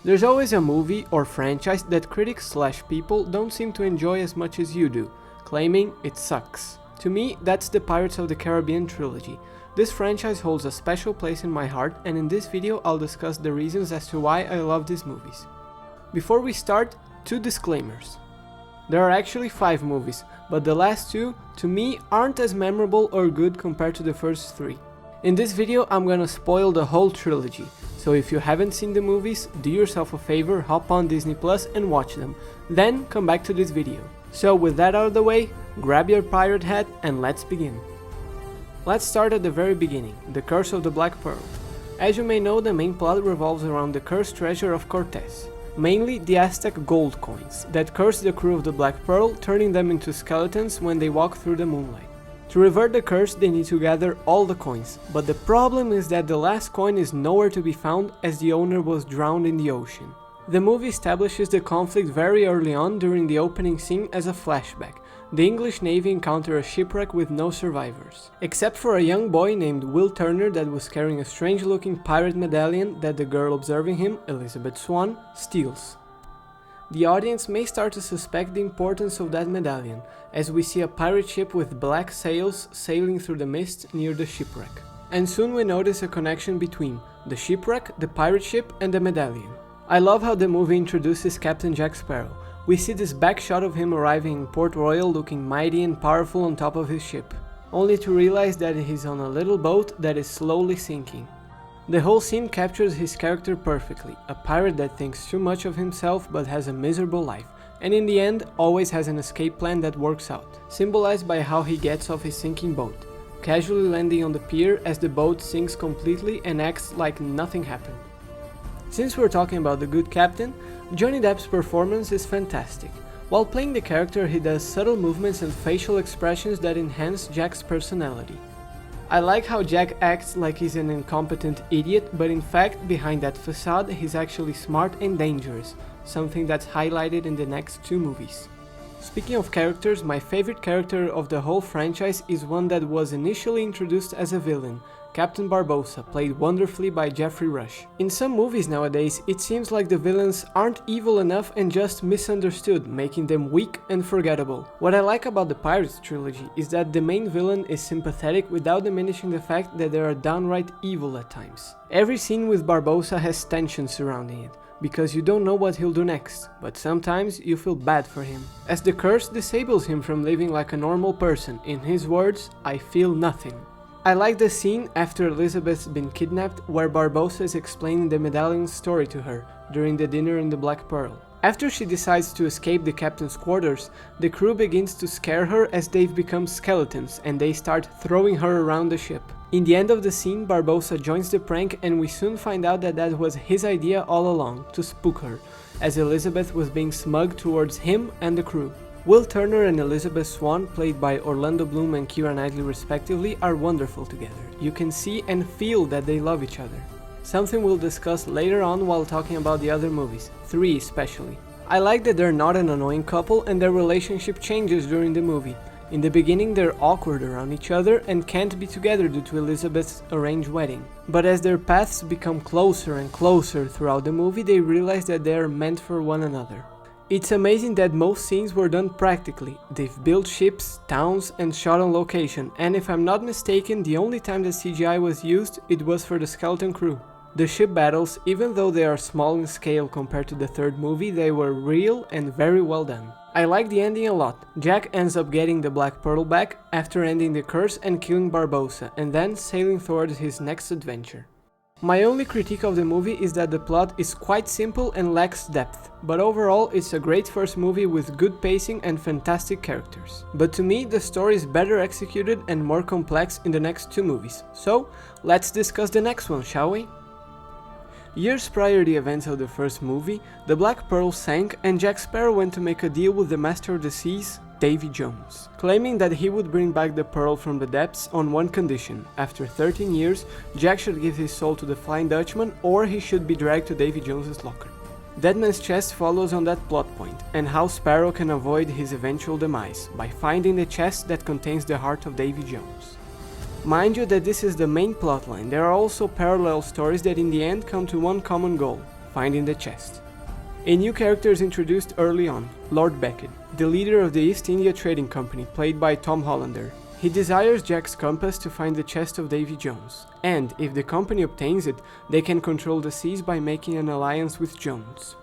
There's always a movie or franchise that critics/people don't seem to enjoy as much as you do, claiming it sucks. To me, that's the Pirates of the Caribbean Trilogy. This franchise holds a special place in my heart, and in this video I'll discuss the reasons as to why I love these movies. Before we start, 2 disclaimers. There are actually 5 movies, but the last 2, to me, aren't as memorable or good compared to the first 3. In this video I'm gonna spoil the whole trilogy, so if you haven't seen the movies, do yourself a favor, hop on Disney Plus and watch them, then come back to this video. So with that out of the way, grab your pirate hat and let's begin. Let's start at the very beginning, The Curse of the Black Pearl. As you may know, the main plot revolves around the cursed treasure of Cortez, mainly the Aztec gold coins that curse the crew of the Black Pearl, turning them into skeletons when they walk through the moonlight. To revert the curse, they need to gather all the coins, but the problem is that the last coin is nowhere to be found as the owner was drowned in the ocean. The movie establishes the conflict very early on during the opening scene as a flashback. The English Navy encounter a shipwreck with no survivors, except for a young boy named Will Turner that was carrying a strange-looking pirate medallion that the girl observing him, Elizabeth Swann, steals. The audience may start to suspect the importance of that medallion, as we see a pirate ship with black sails sailing through the mist near the shipwreck. And soon we notice a connection between the shipwreck, the pirate ship, and the medallion. I love how the movie introduces Captain Jack Sparrow. We see this back shot of him arriving in Port Royal looking mighty and powerful on top of his ship, only to realize that he's on a little boat that is slowly sinking. The whole scene captures his character perfectly, a pirate that thinks too much of himself but has a miserable life, and in the end always has an escape plan that works out, symbolized by how he gets off his sinking boat, casually landing on the pier as the boat sinks completely and acts like nothing happened. Since we're talking about the good captain, Johnny Depp's performance is fantastic. While playing the character, he does subtle movements and facial expressions that enhance Jack's personality. I like how Jack acts like he's an incompetent idiot, but in fact, behind that facade, he's actually smart and dangerous, something that's highlighted in the next 2 movies. Speaking of characters, my favorite character of the whole franchise is one that was initially introduced as a villain, Captain Barbossa, played wonderfully by Jeffrey Rush. In some movies nowadays, it seems like the villains aren't evil enough and just misunderstood, making them weak and forgettable. What I like about the Pirates trilogy is that the main villain is sympathetic without diminishing the fact that they are downright evil at times. Every scene with Barbossa has tension surrounding it, because you don't know what he'll do next, but sometimes you feel bad for him, as the curse disables him from living like a normal person. In his words, "I feel nothing." I like the scene after Elizabeth's been kidnapped where Barbossa is explaining the medallion's story to her during the dinner in the Black Pearl. After she decides to escape the captain's quarters, the crew begins to scare her as they've become skeletons and they start throwing her around the ship. In the end of the scene, Barbossa joins the prank and we soon find out that that was his idea all along, to spook her, as Elizabeth was being smug towards him and the crew. Will Turner and Elizabeth Swann, played by Orlando Bloom and Keira Knightley respectively, are wonderful together. You can see and feel that they love each other. Something we'll discuss later on while talking about the other movies, 3 especially. I like that they're not an annoying couple and their relationship changes during the movie. In the beginning they're awkward around each other and can't be together due to Elizabeth's arranged wedding. But as their paths become closer and closer throughout the movie, they realize that they are meant for one another. It's amazing that most scenes were done practically. They've built ships, towns, and shot on location, and if I'm not mistaken, the only time that CGI was used, it was for the skeleton crew. The ship battles, even though they are small in scale compared to the 3rd movie, they were real and very well done. I like the ending a lot. Jack ends up getting the Black Pearl back after ending the curse and killing Barbossa, and then sailing towards his next adventure. My only critique of the movie is that the plot is quite simple and lacks depth, but overall it's a great first movie with good pacing and fantastic characters. But to me, the story is better executed and more complex in the next 2 movies. So, let's discuss the next one, shall we? Years prior to the events of the first movie, the Black Pearl sank and Jack Sparrow went to make a deal with the Master of the Seas, Davy Jones, claiming that he would bring back the pearl from the depths on one condition. After 13 years, Jack should give his soul to the Flying Dutchman or he should be dragged to Davy Jones's locker. Deadman's Chest follows on that plot point, and how Sparrow can avoid his eventual demise, by finding the chest that contains the heart of Davy Jones. Mind you that this is the main plotline, there are also parallel stories that in the end come to one common goal: finding the chest. A new character is introduced early on, Lord Beckett, the leader of the East India Trading Company, played by Tom Hollander. He desires Jack's compass to find the chest of Davy Jones, and if the company obtains it, they can control the seas by making an alliance with Jones.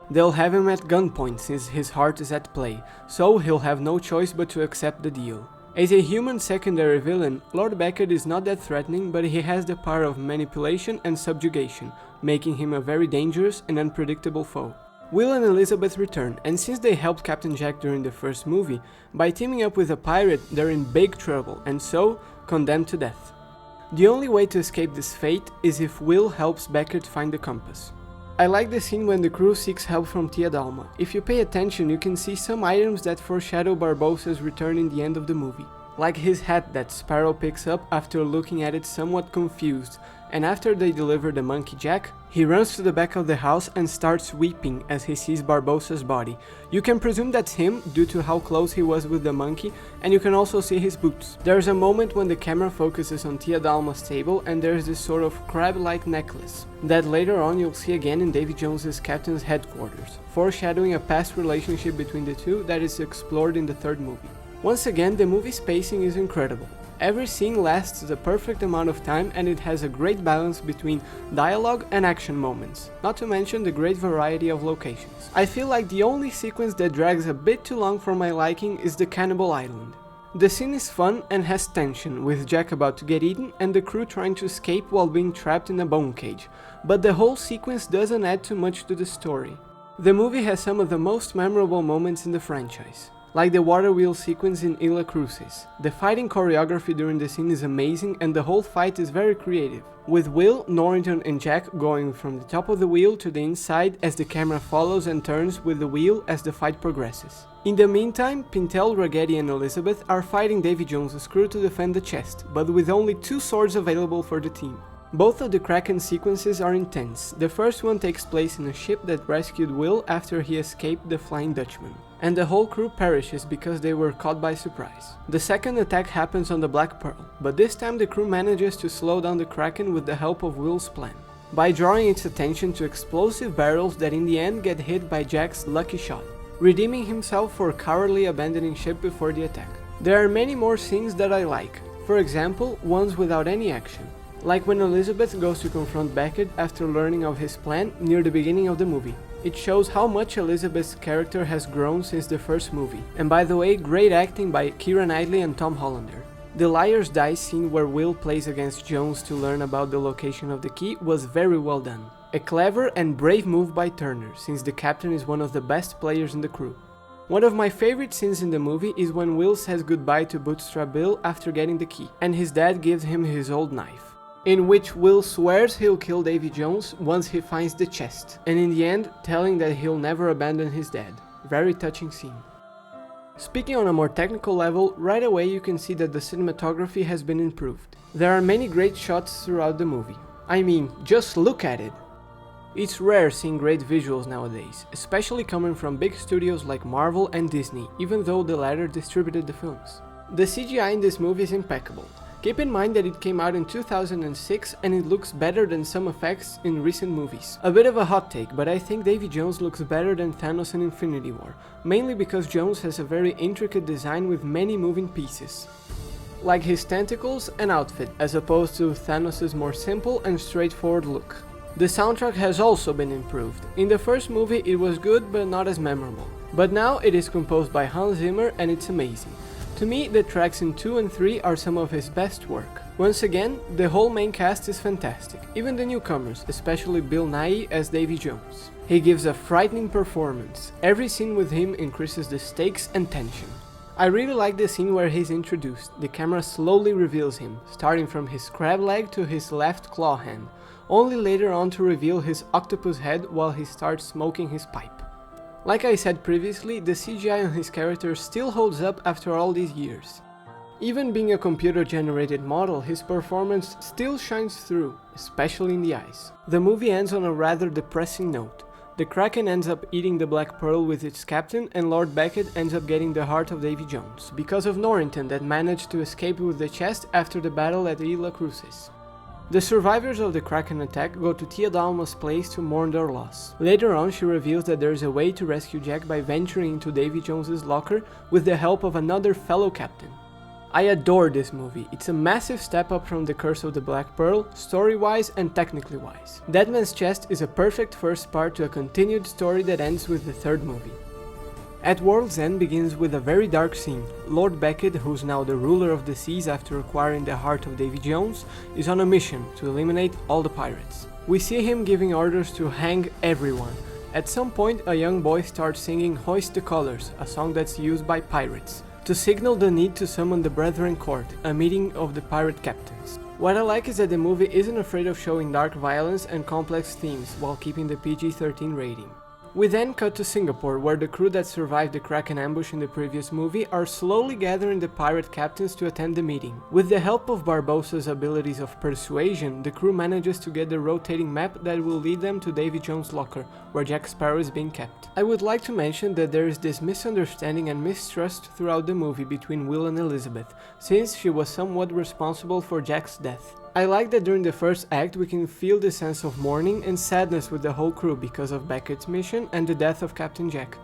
They'll have him at gunpoint since his heart is at play, so he'll have no choice but to accept the deal. As a human secondary villain, Lord Beckett is not that threatening, but he has the power of manipulation and subjugation, making him a very dangerous and unpredictable foe. Will and Elizabeth return, and since they helped Captain Jack during the first movie, by teaming up with a pirate they're in big trouble, and so condemned to death. The only way to escape this fate is if Will helps Beckett find the compass. I like the scene when the crew seeks help from Tia Dalma. If you pay attention, you can see some items that foreshadow Barbossa's return in the end of the movie. Like his hat that Sparrow picks up after looking at it somewhat confused, and after they deliver the monkey Jack, he runs to the back of the house and starts weeping as he sees Barbossa's body. You can presume that's him due to how close he was with the monkey, and you can also see his boots. There's a moment when the camera focuses on Tia Dalma's table and there's this sort of crab-like necklace that later on you'll see again in Davy Jones's captain's headquarters, foreshadowing a past relationship between the two that is explored in the third movie. Once again, the movie's pacing is incredible. Every scene lasts the perfect amount of time and it has a great balance between dialogue and action moments, not to mention the great variety of locations. I feel like the only sequence that drags a bit too long for my liking is the Cannibal Island. The scene is fun and has tension, with Jack about to get eaten and the crew trying to escape while being trapped in a bone cage, but the whole sequence doesn't add too much to the story. The movie has some of the most memorable moments in the franchise, like the water wheel sequence in Isla Cruces. The fighting choreography during the scene is amazing and the whole fight is very creative, with Will, Norrington and Jack going from the top of the wheel to the inside as the camera follows and turns with the wheel as the fight progresses. In the meantime, Pintel, Raggedy and Elizabeth are fighting Davy Jones's crew to defend the chest, but with only 2 swords available for the team. Both of the Kraken sequences are intense. The first one takes place in a ship that rescued Will after he escaped the Flying Dutchman, and the whole crew perishes because they were caught by surprise. The second attack happens on the Black Pearl, but this time the crew manages to slow down the Kraken with the help of Will's plan, by drawing its attention to explosive barrels that in the end get hit by Jack's lucky shot, redeeming himself for cowardly abandoning ship before the attack. There are many more scenes that I like, for example, ones without any action, like when Elizabeth goes to confront Beckett after learning of his plan near the beginning of the movie. It shows how much Elizabeth's character has grown since the first movie. And by the way, great acting by Keira Knightley and Tom Hollander. The Liar's Dice scene where Will plays against Jones to learn about the location of the key was very well done. A clever and brave move by Turner, since the captain is one of the best players in the crew. One of my favorite scenes in the movie is when Will says goodbye to Bootstrap Bill after getting the key, and his dad gives him his old knife, in which Will swears he'll kill Davy Jones once he finds the chest, and in the end telling that he'll never abandon his dad. Very touching scene. Speaking on a more technical level, right away you can see that the cinematography has been improved. There are many great shots throughout the movie. I mean, just look at it! It's rare seeing great visuals nowadays, especially coming from big studios like Marvel and Disney, even though the latter distributed the films. The CGI in this movie is impeccable. Keep in mind that it came out in 2006 and it looks better than some effects in recent movies. A bit of a hot take, but I think Davy Jones looks better than Thanos in Infinity War, mainly because Jones has a very intricate design with many moving pieces, like his tentacles and outfit, as opposed to Thanos' more simple and straightforward look. The soundtrack has also been improved. In the first movie it was good but not as memorable, but now it is composed by Hans Zimmer and it's amazing. To me, the tracks in 2 and 3 are some of his best work. Once again, the whole main cast is fantastic, even the newcomers, especially Bill Nighy as Davy Jones. He gives a frightening performance. Every scene with him increases the stakes and tension. I really like the scene where he's introduced. The camera slowly reveals him, starting from his crab leg to his left claw hand, only later on to reveal his octopus head while he starts smoking his pipe. Like I said previously, the CGI on his character still holds up after all these years. Even being a computer-generated model, his performance still shines through, especially in the eyes. The movie ends on a rather depressing note. The Kraken ends up eating the Black Pearl with its captain, and Lord Beckett ends up getting the heart of Davy Jones, because of Norrington that managed to escape with the chest after the battle at Isla Cruces. The survivors of the Kraken attack go to Tia Dalma's place to mourn their loss. Later on, she reveals that there is a way to rescue Jack by venturing into Davy Jones's locker with the help of another fellow captain. I adore this movie. It's a massive step up from The Curse of the Black Pearl, story-wise and technically wise. Dead Man's Chest is a perfect first part to a continued story that ends with the third movie. At World's End begins with a very dark scene. Lord Beckett, who's now the ruler of the seas after acquiring the heart of Davy Jones, is on a mission to eliminate all the pirates. We see him giving orders to hang everyone. At some point, a young boy starts singing Hoist the Colors, a song that's used by pirates, to signal the need to summon the Brethren Court, a meeting of the pirate captains. What I like is that the movie isn't afraid of showing dark violence and complex themes while keeping the PG-13 rating. We then cut to Singapore, where the crew that survived the Kraken ambush in the previous movie are slowly gathering the pirate captains to attend the meeting. With the help of Barbossa's abilities of persuasion, the crew manages to get the rotating map that will lead them to Davy Jones' locker, where Jack Sparrow is being kept. I would like to mention that there is this misunderstanding and mistrust throughout the movie between Will and Elizabeth, since she was somewhat responsible for Jack's death. I like that during the first act we can feel the sense of mourning and sadness with the whole crew because of Beckett's mission and the death of Captain Jack.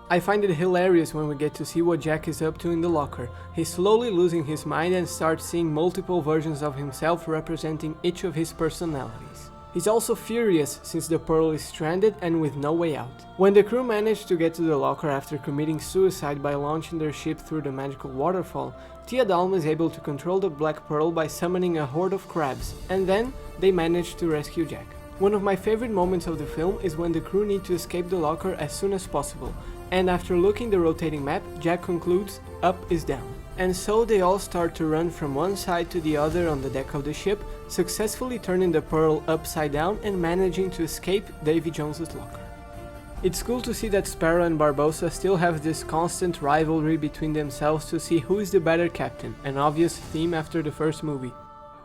I find it hilarious when we get to see what Jack is up to in the locker. He's slowly losing his mind and starts seeing multiple versions of himself representing each of his personalities. He's also furious since the Pearl is stranded and with no way out. When the crew manage to get to the locker after committing suicide by launching their ship through the magical waterfall, Tia Dalma is able to control the Black Pearl by summoning a horde of crabs, and then they manage to rescue Jack. One of my favorite moments of the film is when the crew need to escape the locker as soon as possible, and after looking the rotating map, Jack concludes, up is down. And so they all start to run from one side to the other on the deck of the ship, successfully turning the Pearl upside down and managing to escape Davy Jones's locker. It's cool to see that Sparrow and Barbossa still have this constant rivalry between themselves to see who is the better captain, an obvious theme after the first movie.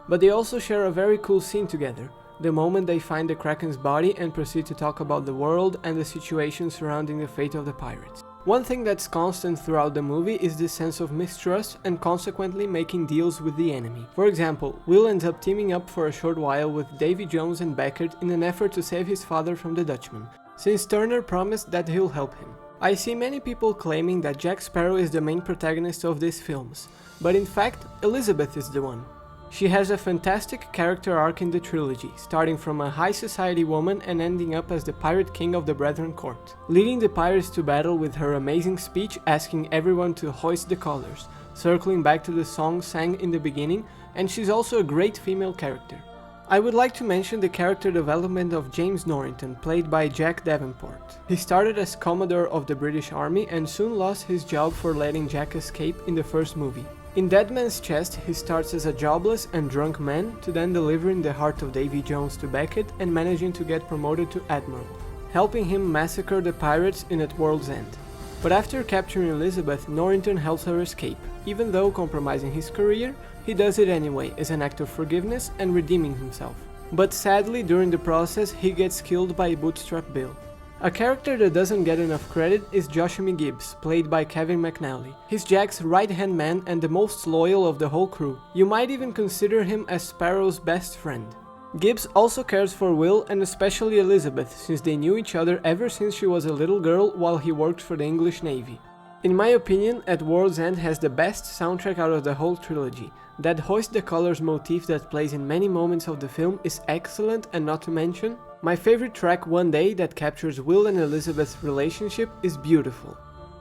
But they also share a very cool scene together, the moment they find the Kraken's body and proceed to talk about the world and the situation surrounding the fate of the pirates. One thing that's constant throughout the movie is this sense of mistrust and consequently making deals with the enemy. For example, Will ends up teaming up for a short while with Davy Jones and Beckett in an effort to save his father from the Dutchman, since Turner promised that he'll help him. I see many people claiming that Jack Sparrow is the main protagonist of these films, but in fact, Elizabeth is the one. She has a fantastic character arc in the trilogy, starting from a high society woman and ending up as the pirate king of the Brethren Court, leading the pirates to battle with her amazing speech asking everyone to hoist the colors, circling back to the song sang in the beginning, and she's also a great female character. I would like to mention the character development of James Norrington, played by Jack Davenport. He started as Commodore of the British Army and soon lost his job for letting Jack escape in the first movie. In Dead Man's Chest, he starts as a jobless and drunk man to then delivering the heart of Davy Jones to Beckett and managing to get promoted to Admiral, helping him massacre the pirates in At World's End. But after capturing Elizabeth, Norrington helps her escape. Even though compromising his career, he does it anyway as an act of forgiveness and redeeming himself. But sadly, during the process, he gets killed by Bootstrap Bill. A character that doesn't get enough credit is Joshua Gibbs, played by Kevin McNally. He's Jack's right-hand man and the most loyal of the whole crew. You might even consider him as Sparrow's best friend. Gibbs also cares for Will and especially Elizabeth, since they knew each other ever since she was a little girl while he worked for the English Navy. In my opinion, At World's End has the best soundtrack out of the whole trilogy. That Hoist the Colors motif that plays in many moments of the film is excellent, and not to mention, my favorite track, One Day, that captures Will and Elizabeth's relationship, is beautiful.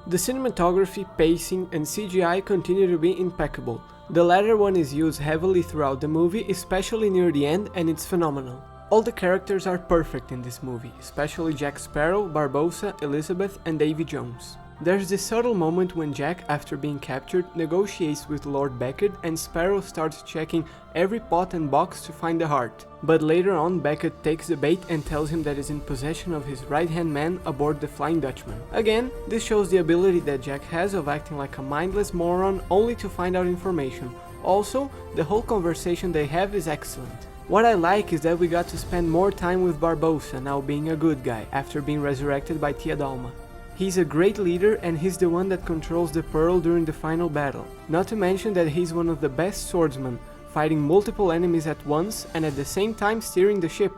The cinematography, pacing, and CGI continue to be impeccable. The latter one is used heavily throughout the movie, especially near the end, and it's phenomenal. All the characters are perfect in this movie, especially Jack Sparrow, Barbossa, Elizabeth, and Davy Jones. There's this subtle moment when Jack, after being captured, negotiates with Lord Beckett and Sparrow starts checking every pot and box to find the heart. But later on, Beckett takes the bait and tells him that he's in possession of his right-hand man aboard the Flying Dutchman. Again, this shows the ability that Jack has of acting like a mindless moron only to find out information. Also, the whole conversation they have is excellent. What I like is that we got to spend more time with Barbossa now being a good guy after being resurrected by Tia Dalma. He's a great leader and he's the one that controls the Pearl during the final battle. Not to mention that he's one of the best swordsmen, fighting multiple enemies at once and at the same time steering the ship.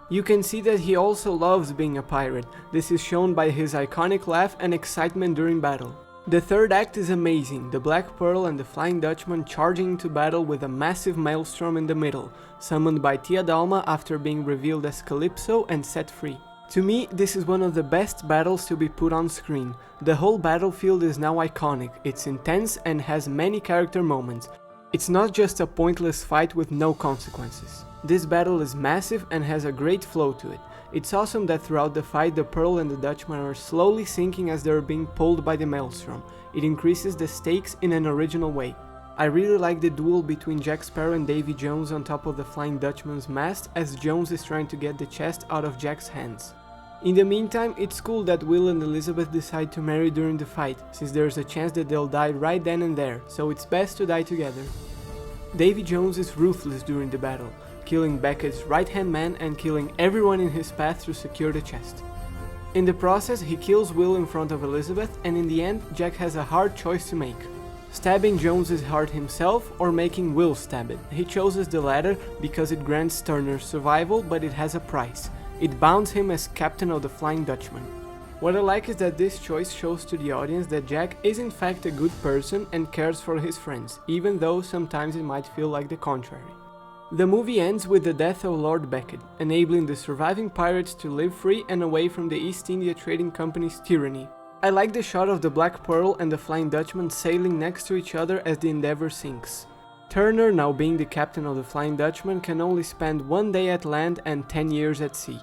You can see that he also loves being a pirate. This is shown by his iconic laugh and excitement during battle. The third act is amazing, the Black Pearl and the Flying Dutchman charging into battle with a massive maelstrom in the middle, summoned by Tia Dalma after being revealed as Calypso and set free. To me, this is one of the best battles to be put on screen. The whole battlefield is now iconic, it's intense and has many character moments. It's not just a pointless fight with no consequences. This battle is massive and has a great flow to it. It's awesome that throughout the fight the Pearl and the Dutchman are slowly sinking as they are being pulled by the maelstrom. It increases the stakes in an original way. I really like the duel between Jack Sparrow and Davy Jones on top of the Flying Dutchman's mast as Jones is trying to get the chest out of Jack's hands. In the meantime, it's cool that Will and Elizabeth decide to marry during the fight, since there's a chance that they'll die right then and there, so it's best to die together. Davy Jones is ruthless during the battle, killing Beckett's right-hand man and killing everyone in his path to secure the chest. In the process, he kills Will in front of Elizabeth, and in the end, Jack has a hard choice to make. Stabbing Jones's heart himself or making Will stab it. He chooses the latter because it grants Turner's survival, but it has a price. It bounds him as captain of the Flying Dutchman. What I like is that this choice shows to the audience that Jack is in fact a good person and cares for his friends, even though sometimes it might feel like the contrary. The movie ends with the death of Lord Beckett, enabling the surviving pirates to live free and away from the East India Trading Company's tyranny. I like the shot of the Black Pearl and the Flying Dutchman sailing next to each other as the Endeavour sinks. Turner, now being the captain of the Flying Dutchman, can only spend 1 day at land and 10 years at sea.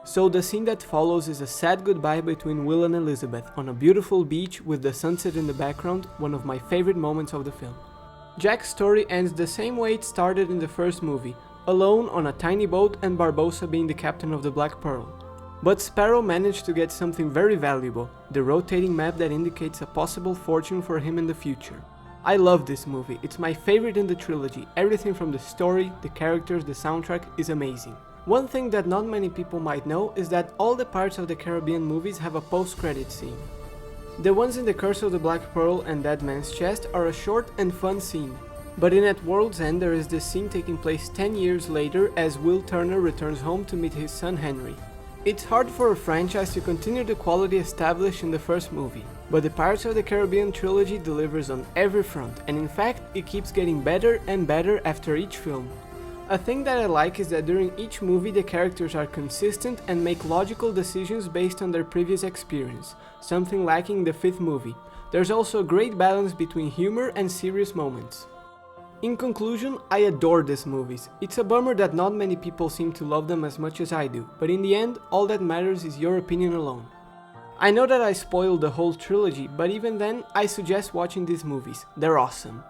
So the scene that follows is a sad goodbye between Will and Elizabeth on a beautiful beach with the sunset in the background, one of my favorite moments of the film. Jack's story ends the same way it started in the first movie, alone on a tiny boat and Barbossa being the captain of the Black Pearl. But Sparrow managed to get something very valuable, the rotating map that indicates a possible fortune for him in the future. I love this movie, it's my favorite in the trilogy, everything from the story, the characters, the soundtrack is amazing. One thing that not many people might know is that all the Pirates of the Caribbean movies have a post-credit scene. The ones in The Curse of the Black Pearl and Dead Man's Chest are a short and fun scene. But in At World's End there is this scene taking place 10 years later as Will Turner returns home to meet his son Henry. It's hard for a franchise to continue the quality established in the first movie, but the Pirates of the Caribbean trilogy delivers on every front, and in fact it keeps getting better and better after each film. A thing that I like is that during each movie the characters are consistent and make logical decisions based on their previous experience, something lacking in the fifth movie. There's also a great balance between humor and serious moments. In conclusion, I adore these movies. It's a bummer that not many people seem to love them as much as I do, but in the end, all that matters is your opinion alone. I know that I spoiled the whole trilogy, but even then, I suggest watching these movies. They're awesome.